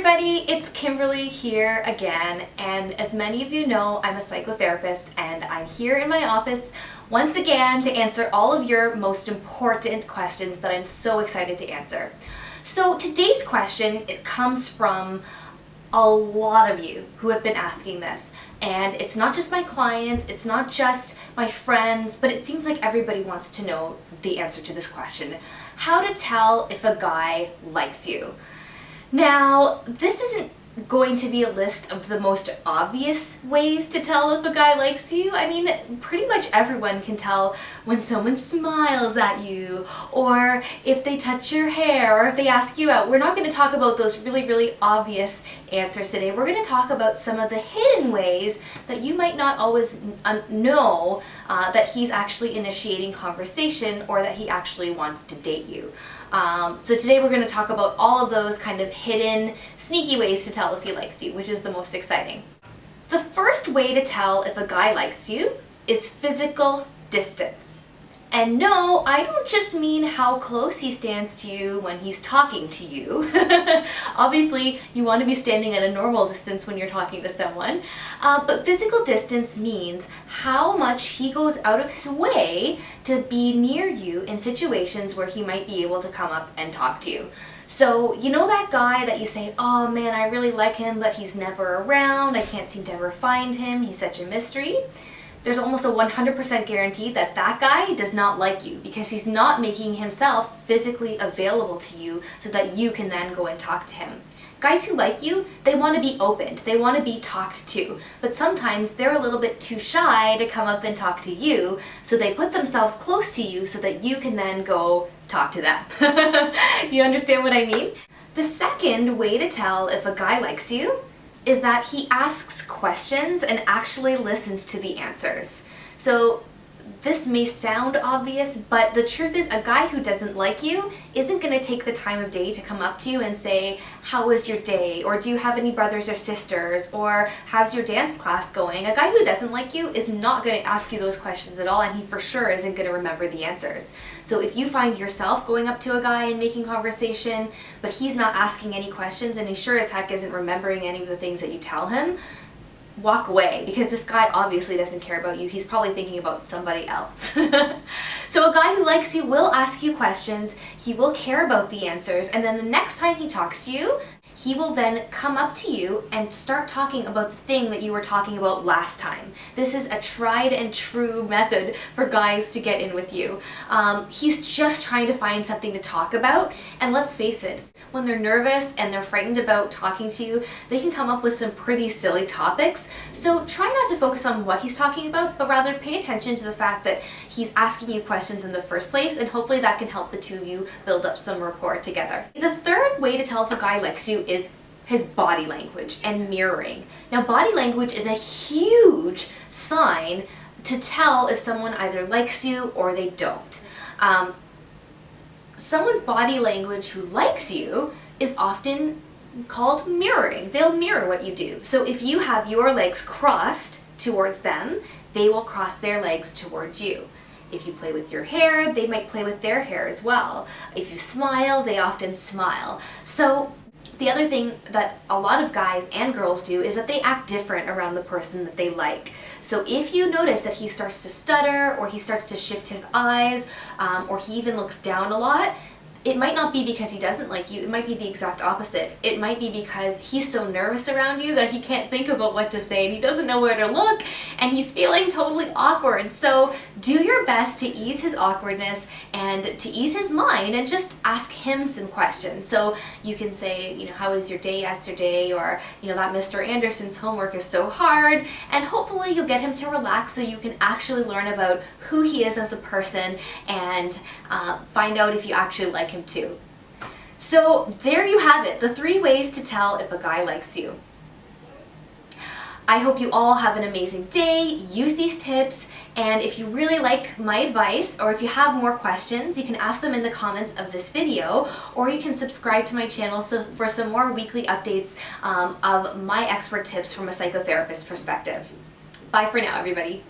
everybody, it's Kimberly here again, and as many of you know, I'm a psychotherapist and I'm here in my office once again to answer all of your most important questions that I'm so excited to answer. So today's question, it comes from a lot of you who have been asking this, and it's not just my clients, it's not just my friends, but it seems like everybody wants to know the answer to this question. How to tell if a guy likes you. Now, this isn't going to be a list of the most obvious ways to tell if a guy likes you. I mean, pretty much everyone can tell when someone smiles at you, or if they touch your hair, or if they ask you out. We're not going to talk about those really obvious answers today. We're going to talk about some of the hidden ways that you might not always know that he's actually initiating conversation or that he actually wants to date you. So today we're going to talk about all of those kind of hidden, sneaky ways to tell if he likes you, which is the most exciting. The first way to tell if a guy likes you is physical distance. And no, I don't just mean how close he stands to you when he's talking to you. Obviously, you want to be standing at a normal distance when you're talking to someone. But physical distance means how much he goes out of his way to be near you in situations where he might be able to come up and talk to you. So, you know that guy that you say, oh man, I really like him, but he's never around, I can't seem to ever find him, he's such a mystery? There's almost a 100% guarantee that that guy does not like you because he's not making himself physically available to you so that you can then go and talk to him. Guys who like you, they want to be opened, they want to be talked to, but sometimes they're a little bit too shy to come up and talk to you, so they put themselves close to you so that you can then go talk to them. You understand what I mean? The second way to tell if a guy likes you is that he asks questions and actually listens to the answers. So this may sound obvious, but the truth is a guy who doesn't like you isn't going to take the time of day to come up to you and say, how was your day? Or do you have any brothers or sisters? Or how's your dance class going? A guy who doesn't like you is not going to ask you those questions at all, and he for sure isn't going to remember the answers. So if you find yourself going up to a guy and making conversation, but he's not asking any questions and he sure as heck isn't remembering any of the things that you tell him, walk away, because this guy obviously doesn't care about you. He's probably thinking about somebody else. So a guy who likes you will ask you questions, he will care about the answers, and then the next time he talks to you, he will then come up to you and start talking about the thing that you were talking about last time. This is a tried and true method for guys to get in with you. He's just trying to find something to talk about, and let's face it, when they're nervous and they're frightened about talking to you, they can come up with some pretty silly topics. So try not to focus on what he's talking about, but rather pay attention to the fact that he's asking you questions in the first place, and hopefully that can help the two of you build up some rapport together. The third way to tell if a guy likes you is his body language and mirroring. Now, body language is a huge sign to tell if someone either likes you or they don't. Someone's body language who likes you is often called mirroring. They'll mirror what you do. So if you have your legs crossed towards them, they will cross their legs towards you. If you play with your hair, they might play with their hair as well. If you smile, they often smile. So the other thing that a lot of guys and girls do is that they act different around the person that they like. So if you notice that he starts to stutter, or he starts to shift his eyes, or he even looks down a lot, it might not be because he doesn't like you, it might be the exact opposite. It might be because he's so nervous around you that he can't think about what to say and he doesn't know where to look and he's feeling totally awkward. So do your best to ease his awkwardness and to ease his mind and just ask him some questions. So you can say, you know, how was your day yesterday? Or, you know, that Mr. Anderson's homework is so hard, and hopefully you'll get him to relax so you can actually learn about who he is as a person and find out if you actually like him too. So there you have it, the 3 ways to tell if a guy likes you. I hope you all have an amazing day, use these tips, and if you really like my advice, or if you have more questions, you can ask them in the comments of this video, or you can subscribe to my channel for some more weekly updates of my expert tips from a psychotherapist perspective. Bye for now, everybody.